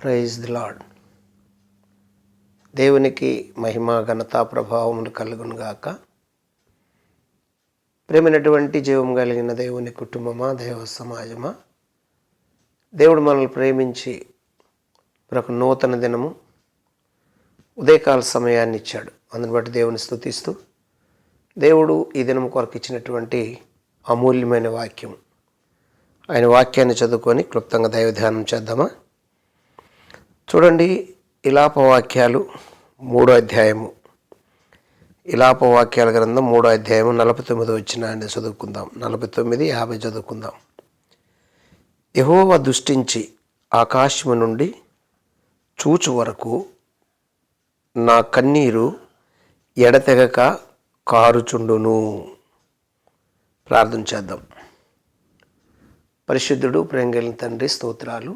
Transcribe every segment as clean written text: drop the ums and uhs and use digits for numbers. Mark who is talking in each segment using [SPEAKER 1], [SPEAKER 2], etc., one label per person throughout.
[SPEAKER 1] Praise the lord. దేవునికి మహిమ ఘనత ప్రభావములు కలుగును గాక. ప్రేమైనటువంటి జీవం కలిగిన దేవుని కుటుంబమా, దైవ సమాజమా, దేవుడు మనల్ని ప్రేమించి మరొక నూతన దినము ఉదయకాల సమయాన్ని ఇచ్చాడు. అందుని బట్టి దేవుని స్తుతిస్తూ, దేవుడు ఈ దినం కొరకు ఇచ్చినటువంటి అమూల్యమైన వాక్యం, ఆయన వాక్యాన్ని చదువుకొని క్లుప్తంగా దైవ ధ్యానం చేద్దామా? చూడండి, ఇలాపవాక్యాలు 3వ అధ్యాయము, ఇలాపవాక్యాల గ్రంథం 3వ అధ్యాయము 49 వచనాన్ని చదువుకుందాం. 49, 50 చదువుకుందాం. యెహోవా దృష్టించి ఆకాశము నుండి చూచు వరకు నా కన్నీరు ఎడతెగక కారుచుండును. ప్రార్థన చేద్దాం. పరిశుద్ధుడు, ప్రేమ కలిగిన తండ్రి, స్తోత్రాలు.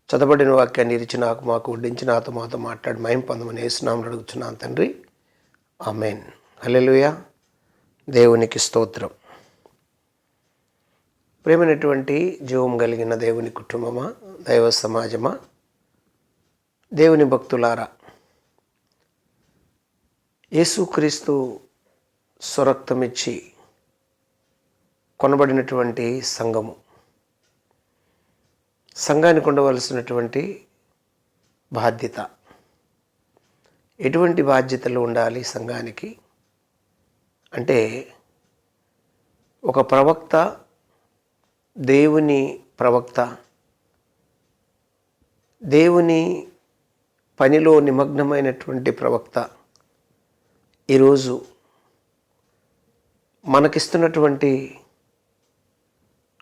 [SPEAKER 1] చదవబడిన వాక్యాన్ని ఇరిచి నాకు మాకు వడ్డించి నాతో మాతో మాట్లాడి మహిమ పొందమని యేసునామములో అడుగుచున్నాను తండ్రి, ఆమేన్. హల్లెలూయా. దేవునికి స్తోత్రం. ప్రేమైనటువంటి జీవం కలిగిన దేవుని కుటుంబమా, దైవ సమాజమా, దేవుని భక్తులారా, యేసుక్రీస్తు స్వరక్తమిచ్చి కొనబడినటువంటి సంఘము, సంఘానికి ఉండవలసినటువంటి బాధ్యత, ఎటువంటి బాధ్యతలు ఉండాలి సంఘానికి అంటే, ఒక ప్రవక్త, దేవుని ప్రవక్త, దేవుని పనిలో నిమగ్నమైనటువంటి ప్రవక్త ఈరోజు మనకిస్తున్నటువంటి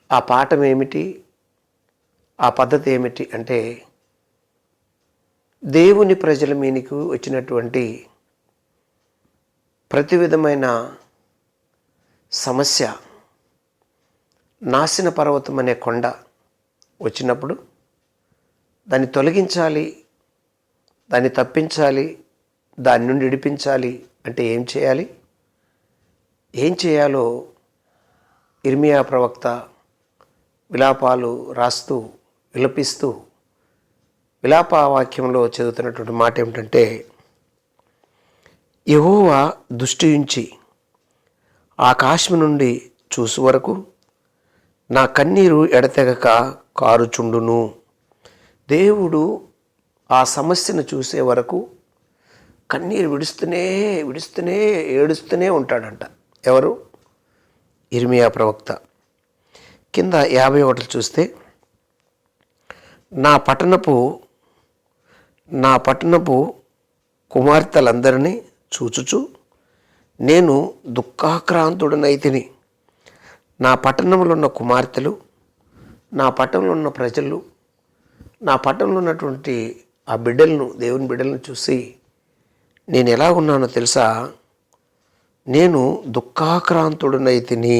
[SPEAKER 1] ఆ పాఠం ఏమిటి, ఆ పద్ధతి ఏమిటి అంటే, దేవుని ప్రజల మీదకు వచ్చినటువంటి ప్రతి విధమైన సమస్య, నాశన పర్వతం అనే కొండ వచ్చినప్పుడు దాన్ని తొలగించాలి, దాన్ని తప్పించాలి, దాని నుండి విడిపించాలి అంటే ఏం చేయాలి? ఏం చేయాలో ఇర్మియా ప్రవక్త విలాపాలు రాస్తూ విలపిస్తూ విలాప వాక్యంలో చదువుతున్నటువంటి మాట ఏమిటంటే, యెహోవా దృష్టి ఉంచి ఆకాశం నుండి చూసు వరకు నా కన్నీరు ఎడతెగక కారుచుండును. దేవుడు ఆ సమస్యను చూసే వరకు కన్నీరు విడుస్తూనే ఏడుస్తూనే ఉంటాడంట. ఎవరు? ఇర్మియా ప్రవక్త. కింద 51 చూస్తే, నా పట్టణపు కుమార్తెలందరినీ చూచుచు నేను దుఃఖాక్రాంతుడనైతిని. నా పట్టణంలో ఉన్న కుమార్తెలు, నా పట్టణంలో ఉన్న ప్రజలు, నా పట్టణంలో ఉన్నటువంటి ఆ బిడ్డలను, దేవుని బిడ్డలను చూసి నేను ఎలా ఉన్నానో తెలుసా? నేను దుఃఖాక్రాంతుడనైతిని.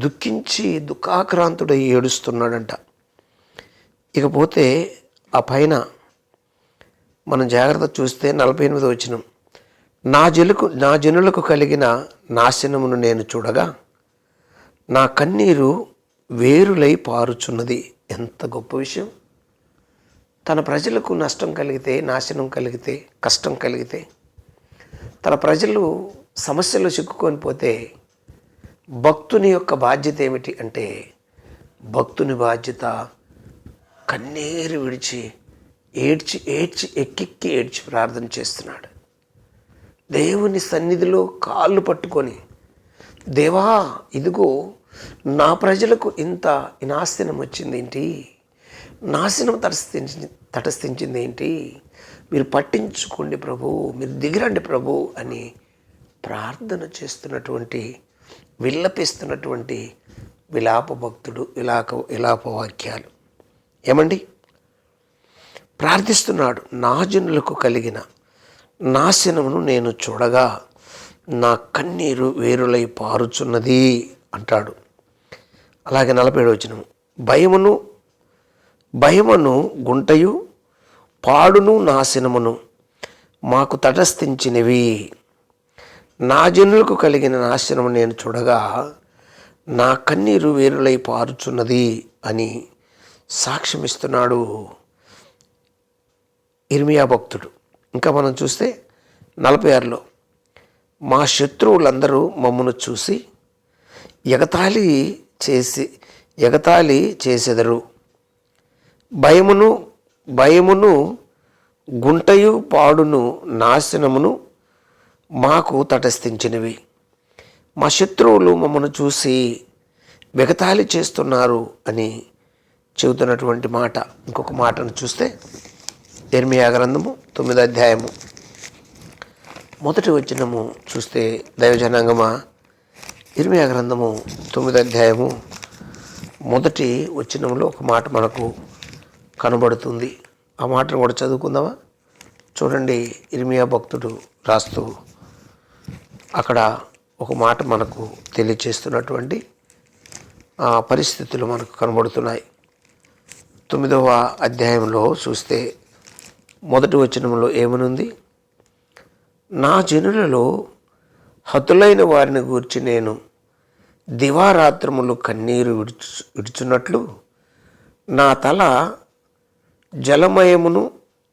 [SPEAKER 1] దుఃఖించి దుఃఖాక్రాంతుడై ఏడుస్తున్నాడంట. ఇకపోతే ఆ పైన మనం జాగ్రత్త చూస్తే 48 వచనం, నా జనులకు కలిగిన నాశనమును నేను చూడగా నా కన్నీరు వేరులై పారుచున్నది. ఎంత గొప్ప విషయం! తన ప్రజలకు నష్టం కలిగితే, నాశనం కలిగితే, కష్టం కలిగితే, తన ప్రజలు సమస్యలో చిక్కుకొని పోతే భక్తుని యొక్క బాధ్యత ఏమిటి అంటే, భక్తుని బాధ్యత కన్నీరు విడిచి ఏడ్చి ఎక్కెక్కి ఏడ్చి ప్రార్థన చేస్తున్నాడు. దేవుని సన్నిధిలో కాళ్ళు పట్టుకొని, దేవా ఇదిగో నా ప్రజలకు ఇంత నాశనం వచ్చింది ఏంటి, నాశనం తటస్థించింది ఏంటి, మీరు పట్టించుకోండి ప్రభు, మీరు దిగిరండి ప్రభు అని ప్రార్థన చేస్తున్నటువంటి, విల్లపిస్తున్నటువంటి విలాప భక్తుడు, విలాప వాక్యాలు. ఏమండి? ప్రార్థిస్తున్నాడు, నా జనులకు కలిగిన నాశనమును నేను చూడగా నా కన్నీరు వేరులై పారుచున్నది అంటాడు. అలాగే 47 వచనం, భయమును గుంటయు పాడును నాశనమును మాకు తటస్థించినవి. నా జనులకు కలిగిన నాశనము నేను చూడగా నా కన్నీరు వేరులై పారుచున్నది అని సాక్ష్యమిస్తున్నాడు. ఇర్మియా భక్తుడు. ఇంకా మనం చూస్తే 46లో మా శత్రువులందరూ మమ్మను చూసి ఎగతాళి చేసెదరు. భయమును గుంటయు పాడును నాశనమును మాకు తటస్థించినవి. మా శత్రువులు మమ్మను చూసి ఎగతాళి చేస్తున్నారు అని చెబుతున్నటువంటి మాట. ఇంకొక మాటను చూస్తే ఇర్మియా గ్రంథము 9వ అధ్యాయము 1వ వచనము చూస్తే, దైవజనాంగమా, ఇర్మియా గ్రంథము 9వ అధ్యాయము 1వ వచనంలో ఒక మాట మనకు కనబడుతుంది. ఆ మాటను కూడా చదువుకుందామా? చూడండి, ఇర్మియా భక్తుడు రాస్తూ అక్కడ ఒక మాట మనకు తెలియచేస్తున్నటువంటి పరిస్థితులు మనకు కనబడుతున్నాయి. 9వ అధ్యాయంలో చూస్తే 1వ వచనంలో ఏమనుంది? నా జనులలో హతులైన వారిని గూర్చి నేను దివారాత్రములు కన్నీరు విడుచున్నట్లు నా తల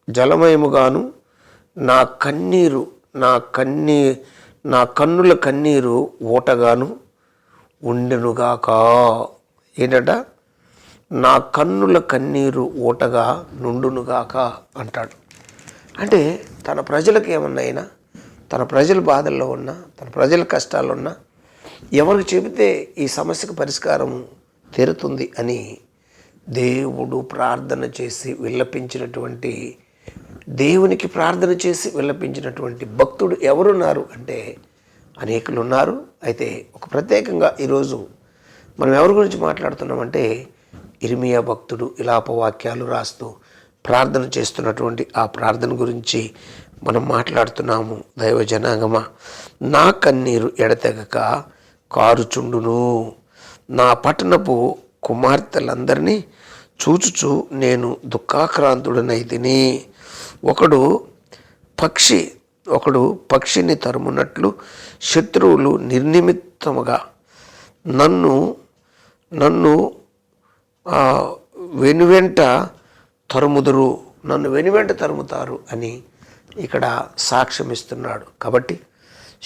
[SPEAKER 1] జలమయముగాను నా కన్నుల కన్నీరు ఊటగాను ఉండెనుగాక. ఏంటట? నా కన్నుల కన్నీరు ఊటగా నుండునుగాక అంటాడు. అంటే తన ప్రజలకు ఏమన్నా, తన ప్రజల బాధల్లో ఉన్నా, తన ప్రజల కష్టాల్లో ఉన్నా ఎవరికి చెబితే ఈ సమస్యకు పరిష్కారం తీరుతుంది అని దేవుడు ప్రార్థన చేసి విన్నపించినటువంటి, దేవునికి ప్రార్థన చేసి విన్నపించినటువంటి భక్తుడు ఎవరున్నారు అంటే అనేకులు ఉన్నారు. అయితే ఒక ప్రత్యేకంగా ఈరోజు మనం ఎవరి గురించి మాట్లాడుతున్నామంటే ఇర్మియా భక్తుడు విలాపవాక్యాలు రాస్తూ ప్రార్థన చేస్తున్నటువంటి ఆ ప్రార్థన గురించి మనం మాట్లాడుతున్నాము. దైవ జనాంగమా, నా కన్నీరు ఎడతెగక కారుచుండును, నా పట్టణపు కుమార్తెలందరినీ చూచుచు నేను దుఃఖాక్రాంతుడనైతిని. ఒకడు పక్షిని తరుమునట్లు శత్రువులు నిర్నిమిత్తముగా నన్ను వెనువెంట తరుముతారు అని ఇక్కడ సాక్ష్యం ఇస్తున్నాడు. కాబట్టి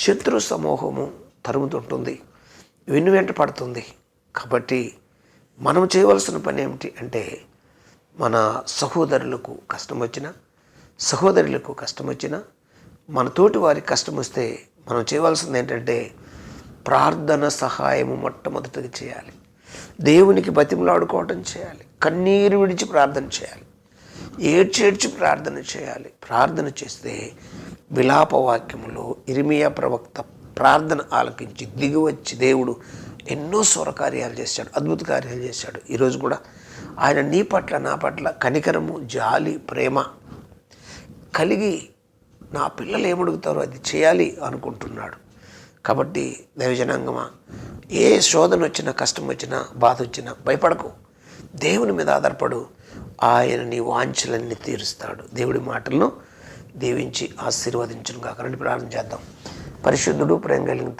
[SPEAKER 1] శత్రు సమూహము తరుముతుంటుంది, వెనువెంట పడుతుంది. కాబట్టి మనం చేయవలసిన పని ఏమిటి అంటే, మన సహోదరులకు కష్టం వచ్చినా మన తోటి వారికి కష్టం వస్తే మనం చేయవలసింది ఏంటంటే ప్రార్థన సహాయము మొట్టమొదటిగా చేయాలి. దేవునికి బతిమలాడుకోవటం చేయాలి. కన్నీరు విడిచి ప్రార్థన చేయాలి. ఏడ్చేడ్చి ప్రార్థన చేయాలి. ప్రార్థన చేస్తే విలాపవాక్యములో ఇర్మియా ప్రవక్త ప్రార్థన ఆలకించి దిగివచ్చి దేవుడు ఎన్నో స్వరకార్యాలు చేశాడు, అద్భుత కార్యాలు చేశాడు. ఈరోజు కూడా ఆయన నీ పట్ల, నా పట్ల కనికరము, జాలి, ప్రేమ కలిగి నా పిల్లలు ఏమడుగుతారో అది చేయాలి అనుకుంటున్నాడు. కాబట్టి దైవజనాంగమా, ఏ శోధన వచ్చినా, కష్టం వచ్చినా, బాధ వచ్చినా భయపడకు. దేవుని మీద ఆధారపడు. ఆయన నీ వాంఛలన్నీ తీరుస్తాడు. దేవుడి మాటలను దీవించి ఆశీర్వదించును గాక. రండి ప్రార్థన చేద్దాం. పరిశుద్ధుడు, ప్రేమ కలిగిన